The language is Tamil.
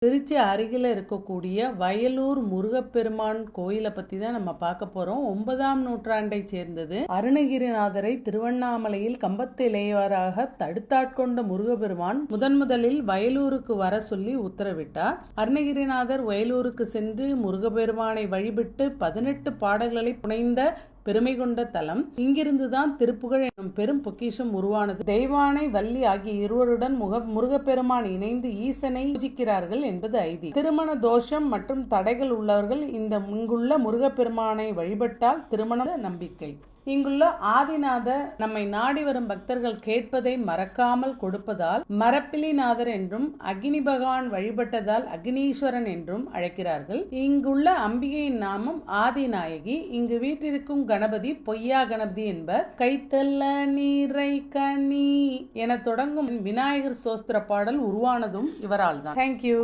திருச்சி அருகில் இருக்கக்கூடிய வயலூர் முருகப்பெருமான் கோயிலை பற்றி தான் நம்ம பார்க்க போகிறோம். 9ஆம் நூற்றாண்டை சேர்ந்தது. அருணகிரிநாதரை திருவண்ணாமலையில் கம்பத்திலேயராக தடுத்தாட்கொண்ட முருகப்பெருமான் முதலில் வயலூருக்கு வர சொல்லி உத்தரவிட்டார். அருணகிரிநாதர் வயலூருக்கு சென்று முருகப்பெருமானை வழிபட்டு 18 பாடல்களை புனைந்த பெருமை கொண்ட தலம். இங்கிருந்துதான் திருப்புகழ் எனும் பெரும் பொக்கிஷம் உருவானது. தெய்வானை வள்ளி ஆகிய இருவருடன் முருகப்பெருமான் இணைந்து ஈசனை பூஜிக்கிறார்கள் என்பது ஐதீகம். திருமண தோஷம் மற்றும் தடைகள் உள்ளவர்கள் இங்குள்ள முருகப்பெருமானை வழிபட்டால் திருமண நம்பிக்கை. இங்குள்ள ஆதிநாதர் நம்மை நாடி வரும் பக்தர்கள் கேட்பதை மறக்காமல் கொடுப்பதால் மரப்பிலிநாதர் என்றும், அக்னி பகவான் வழிபட்டதால் அக்னீஸ்வரன் என்றும் அழைக்கிறார்கள். இங்குள்ள அம்பிகையின் நாமம் ஆதிநாயகி. இங்கு வீட்டிற்கும் கணபதி பொய்யா கணபதி என்பர். கைத்தல்ல நீரை கனி என தொடங்கும் விநாயகர் சோஸ்திர பாடல் உருவானதும் இவரால் தான். தேங்க்யூ.